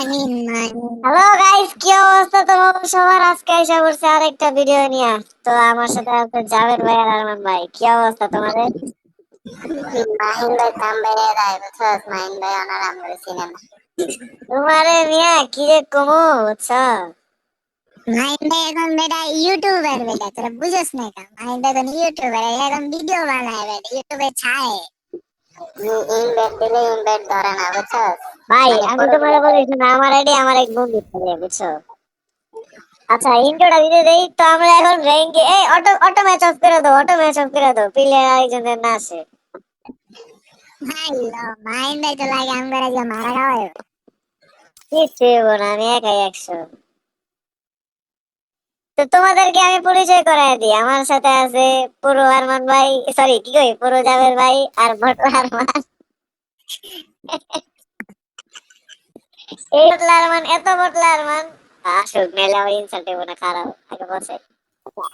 Hello guys, কি অবস্থা তোমাদের সবার? আজকে এসে পড়ছে আরেকটা ভিডিও নিয়ে। তো আমার সাথে আছে জাভেদ ভাই আর আরমান ভাই। কি অবস্থা তোমাদের? মাহিন ভাই দাম বেড়ে দেয় বুঝছস। মাহিন ভাই ওনার আমরা সিনেমা তোমারে মিয়া কি যে কমু, বুঝছো? মাহিন ভাই এখন বেটা ইউটিউবার বেটা, তোরা বুঝছ না কেন? মাহিন ভাই এখন ইউটিউবার, এখন ভিডিও বানায় বেটা, ইউটিউবে ছাড়ে। ইনভেট দিলে ইনভেট ধরে না বুঝছস। ভাই মানে আমি পুরো তোমারে বলেছি না, আমার আইডি আমার এক বন্ধু খেলে, বুঝছো? আচ্ছা, ইন্ট্রোটা দিতে দেই তো। আমরা এখন র্যাঙ্কে এই অটো অটো ম্যাচ অফ করে দাও, অটো ম্যাচ অফ করে দাও, প্লেয়ার আরেকজনের না আসে। ভাই মাহিন ভাই তো লাগে আমরা যে মারা খাওয়ায়। কিচ্ছু হইবো না, আমি একাই 100। তো তোমাদেরকে আমি পরিচয় করায় দিই। আমার সাথে আছে পুরো আরমান ভাই, সরি কি কই, পুরো জাবের ভাই আর বটলা আরমান। এই বটলা আরমান, এত বটলা আরমান আসুক, মেলে আমার ইনসাল্ট হইব না, খারাপ আগে বসে।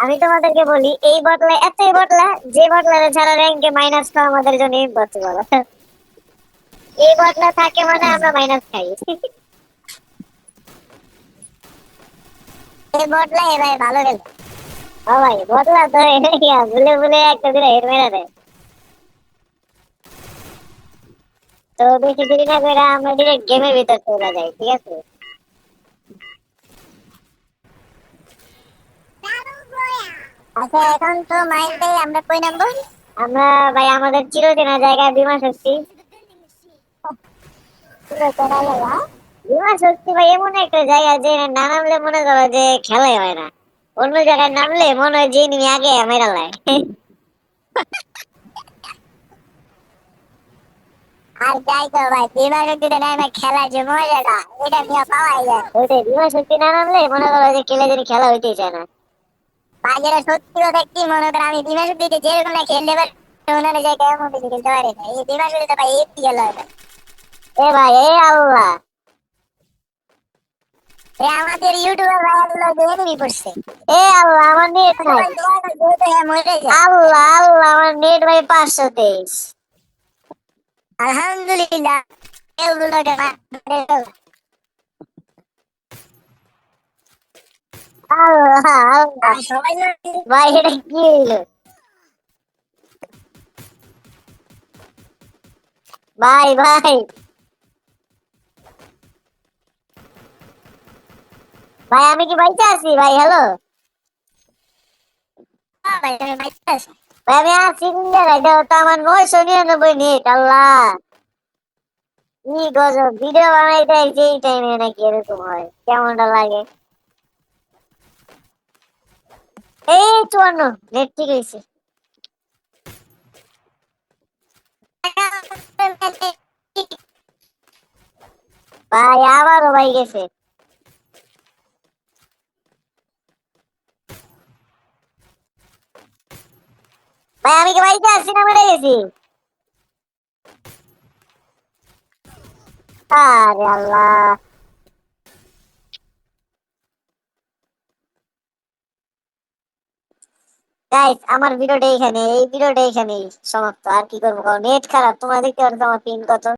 আমি তোমাদেরকে বলি, এই বটলা এতই বটলা, যে বটলারে ছাড়া র্যাঙ্কে মাইনাস খাওয়া আমাদের জন্য ইম্পসিবল। এই বটলা থাকে মানে আমরা মাইনাস খাই। এই বটলা এ ভাই ভালো গেল। ও ভাই, বটলা তো ভুলে ভুলে একটা দিলে হেড মেরা দেয়। তো বেশি দেরি না করে আমরা ডিরেক্ট গেমের ভিতর চলে যাই, ঠিক আছে? আচ্ছা এখন তো মাহিন ভাই আমরা কই নামবো? আমরা ভাই আমাদের চিরচেনা জায়গায় বিমা শক্তি। পুরো চলে গেল। বিমা শক্তি ভাই এমন একটা জায়গা যে না নামলে মনে করো যে খেলাই হয় না। অন্য জায়গায় নামলে মনে হয় যে তুমি আগে মেরা লাই। আর যাই তো ভাই বিমান দিতে নাই না, খেলা যে মজাটা এটা নিয়ে পাওয়াই যায়। ওইটাই, বিমা শক্তি না নামলে মনে করো যে খেলে যদি খেলা হইতেই চায় না। বাজারে সত্যি কথা কি মনে করেন, আমি বিমান দিতে যেরকম না খেলতে পারি ওনার জায়গায় এমন কিছু খেলতে পারি না। এই বিমান দিতে ভাই এপি গেল। এ ভাই, এ আল্লাহ, আমাদের ইউটিউবার ভাইয়াগুলো যে এনিমি করছে। এ আল্লাহ, আমার নেট নাই। ভাই দোয়া করে যেহেতু হ্যাঁ মরে যায়। আল্লাহ আল্লাহ, আমার নেট ভাই 523। আলহামদুলিল্লাহ এগুলোকে আল্লাহ আল্লাহ, সবাই ভাই এটা কি হইলো? ভাই ভাই ভাই, আমি কি বাইতে আছি ভাই? হ্যালো ভাই তুমি বাইতে ভাই, আমি আছি কোন জায়গায়? দেখো তো, আমার 999 নেট। আল্লাহ, কি গজব! ভিডিও বানাইতে আইছি এই টাইমে নাকি এরকম হয়? কেমনটা লাগে? এই 54 নেট ঠিক হয়েছে। ভাই আবারও ভাই গেছে। ভাই আমি কি বাইতে আছি না মেরে গেছি? আরে আল্লাহ। গাইস, আমার ভিডিওটা এখানে, এই ভিডিওটা এখানেই সমাপ্ত। আর কি করবো, নেট খারাপ, তোমরা দেখতে পারছো আমার পিন কত।